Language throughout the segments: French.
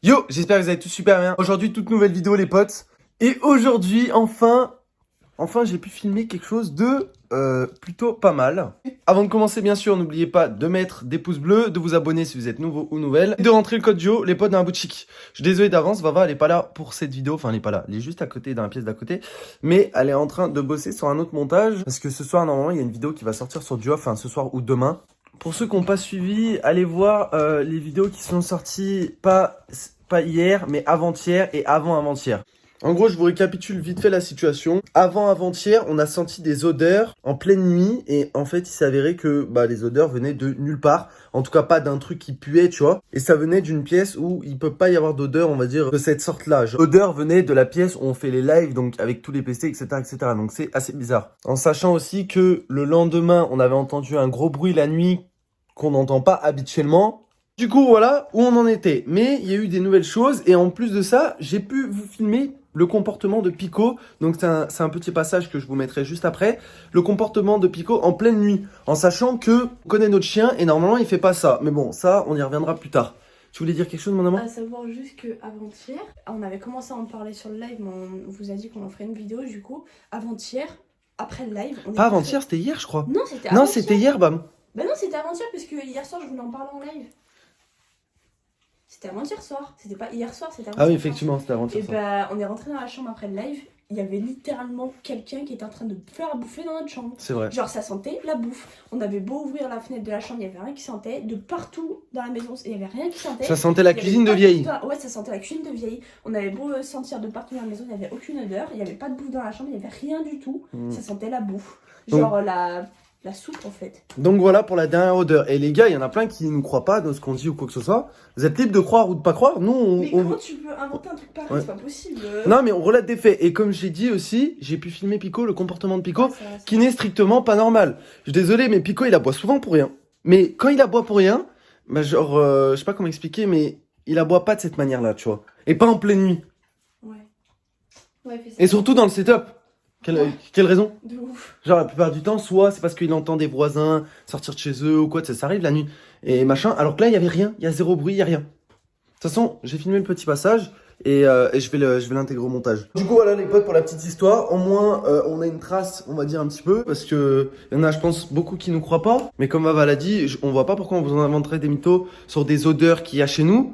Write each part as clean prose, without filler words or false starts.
Yo, j'espère que vous allez tous super bien. Aujourd'hui, toute nouvelle vidéo les potes. Et aujourd'hui, enfin, j'ai pu filmer quelque chose de plutôt pas mal. Avant de commencer, bien sûr, n'oubliez pas de mettre des pouces bleus, de vous abonner si vous êtes nouveau ou nouvelle, et de rentrer le code JO, les potes dans la boutique. Je suis désolé d'avance, Vava, elle est pas là pour cette vidéo. Enfin, elle est pas là, elle est juste à côté, dans la pièce d'à côté. Mais elle est en train de bosser sur un autre montage. Parce que ce soir, normalement, il y a une vidéo qui va sortir sur Duo, enfin ce soir ou demain. Pour ceux qui n'ont pas suivi, allez voir les vidéos qui sont sorties pas hier, mais avant-hier et avant-avant-hier. En gros, je vous récapitule vite fait la situation. Avant-avant-hier, on a senti des odeurs en pleine nuit et en fait, il s'est avéré que les odeurs venaient de nulle part. En tout cas, pas d'un truc qui puait, tu vois. Et ça venait d'une pièce où il peut pas y avoir d'odeur, on va dire, de cette sorte-là. L'odeur venait de la pièce où on fait les lives, donc avec tous les PC, etc., etc. Donc c'est assez bizarre. En sachant aussi que le lendemain, on avait entendu un gros bruit la nuit qu'on n'entend pas habituellement. Du coup, voilà où on en était. Mais il y a eu des nouvelles choses et en plus de ça, j'ai pu vous filmer le comportement de Pico. Donc c'est un petit passage que je vous mettrai juste après. Le comportement de Pico en pleine nuit, en sachant que on connaît notre chien et normalement il fait pas ça. Mais bon, ça, on y reviendra plus tard. Tu voulais dire quelque chose, mon amour? À savoir juste qu'avant-hier, on avait commencé à en parler sur le live, mais on vous a dit qu'on en ferait une vidéo du coup. Avant-hier, après le live, on est Pas rentré- avant-hier, c'était hier, je crois. Non, c'était Non, avant-hier. c'était hier, bam. Bah non, c'était avant-hier parce que hier soir, je voulais en parler en live. C'était avant-hier soir. C'était pas hier soir, c'était avant-hier Ah oui, soir. effectivement, c'était Et avant-hier. bah, on est rentré dans la chambre après le live. Il y avait littéralement quelqu'un qui était en train de faire à bouffer dans notre chambre. C'est vrai. Genre, ça sentait la bouffe. On avait beau ouvrir la fenêtre de la chambre, il y avait rien qui sentait. De partout dans la maison, il y avait rien qui sentait. Ça sentait la Il y avait cuisine de pas vieille. Ouais, ça sentait la cuisine de vieille. On avait beau sentir de partout dans la maison, il n'y avait aucune odeur. Il n'y avait pas de bouffe dans la chambre, il n'y avait rien du tout. Ça sentait la bouffe. Genre la soupe en fait. Donc voilà pour la dernière odeur. Et les gars, il y en a plein qui ne croient pas dans ce qu'on dit ou quoi que ce soit. Vous êtes libres de croire ou de pas croire. Nous, Mais comment tu peux inventer un truc pareil? Ouais. C'est pas possible. Non, mais on relate des faits. Et comme j'ai dit aussi, j'ai pu filmer Pico, le comportement de Pico, Ouais, ça- qui n'est strictement pas normal. Je suis désolé, mais Pico, il aboie souvent pour rien. Mais quand il aboie pour rien, genre, je sais pas comment expliquer, mais il aboie pas de cette manière-là, tu vois. Et pas en pleine nuit. Ouais. Ouais, fais ça. Et surtout dans le setup. Quelle raison? De ouf. Genre, la plupart du temps, soit c'est parce qu'il entend des voisins sortir de chez eux ou quoi, ça arrive la nuit. Et machin. Alors que là, il y avait rien. Il y a zéro bruit, il y a rien. De toute façon, j'ai filmé le petit passage et je vais l'intégrer au montage. Du coup, voilà les potes pour la petite histoire. Au moins, on a une trace, on va dire un petit peu. Parce que il y en a, je pense, beaucoup qui nous croient pas. Mais comme Vava l'a dit, on voit pas pourquoi on vous en inventerait des mythos sur des odeurs qu'il y a chez nous.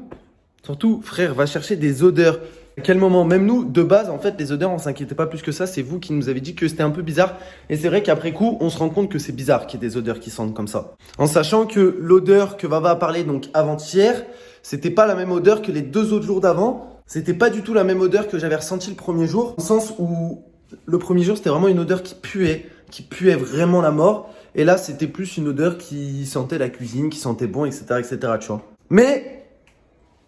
Surtout, frère, va chercher des odeurs. À quel moment? Même nous, de base, en fait, les odeurs, on s'inquiétait pas plus que ça. C'est vous qui nous avez dit que c'était un peu bizarre. Et c'est vrai qu'après coup, on se rend compte que c'est bizarre qu'il y ait des odeurs qui sentent comme ça. En sachant que l'odeur que Vava a parlé, donc avant-hier, c'était pas la même odeur que les 2 autres jours d'avant. C'était pas du tout la même odeur que j'avais ressenti le premier jour. Dans le sens où le premier jour, c'était vraiment une odeur qui puait vraiment la mort. Et là, c'était plus une odeur qui sentait la cuisine, qui sentait bon, etc., etc., tu vois. Mais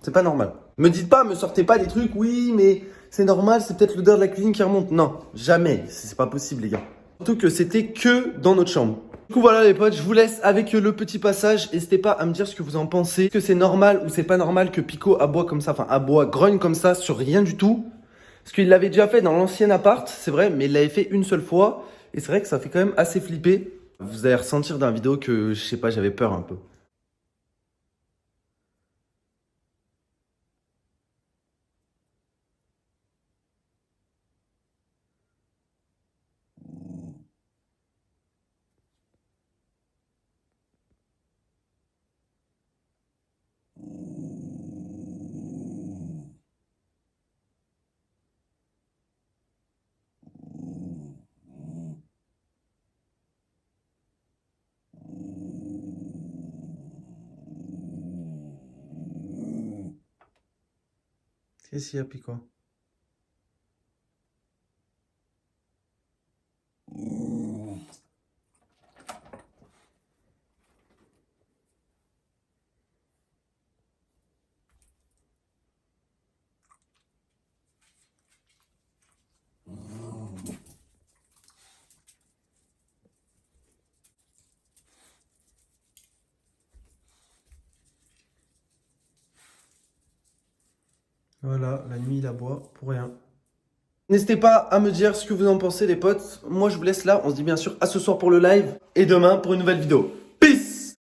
c'est pas normal. Me dites pas, me sortez pas des trucs, oui, mais c'est normal, c'est peut-être l'odeur de la cuisine qui remonte. Non, jamais. C'est pas possible, les gars. Surtout que c'était que dans notre chambre. Du coup, voilà, les potes, je vous laisse avec le petit passage. N'hésitez pas à me dire ce que vous en pensez. Est-ce que c'est normal ou c'est pas normal que Pico aboie comme ça, enfin, aboie, grogne comme ça sur rien du tout? Parce qu'il l'avait déjà fait dans l'ancien appart, c'est vrai, mais il l'avait fait une seule fois. Et c'est vrai que ça fait quand même assez flipper. Vous allez ressentir dans la vidéo que, je sais pas, j'avais peur un peu. Qu'est-ce qu'il y a, Pico? Voilà, la nuit, il aboie pour rien. N'hésitez pas à me dire ce que vous en pensez, les potes. Moi, je vous laisse là. On se dit bien sûr à ce soir pour le live et demain pour une nouvelle vidéo.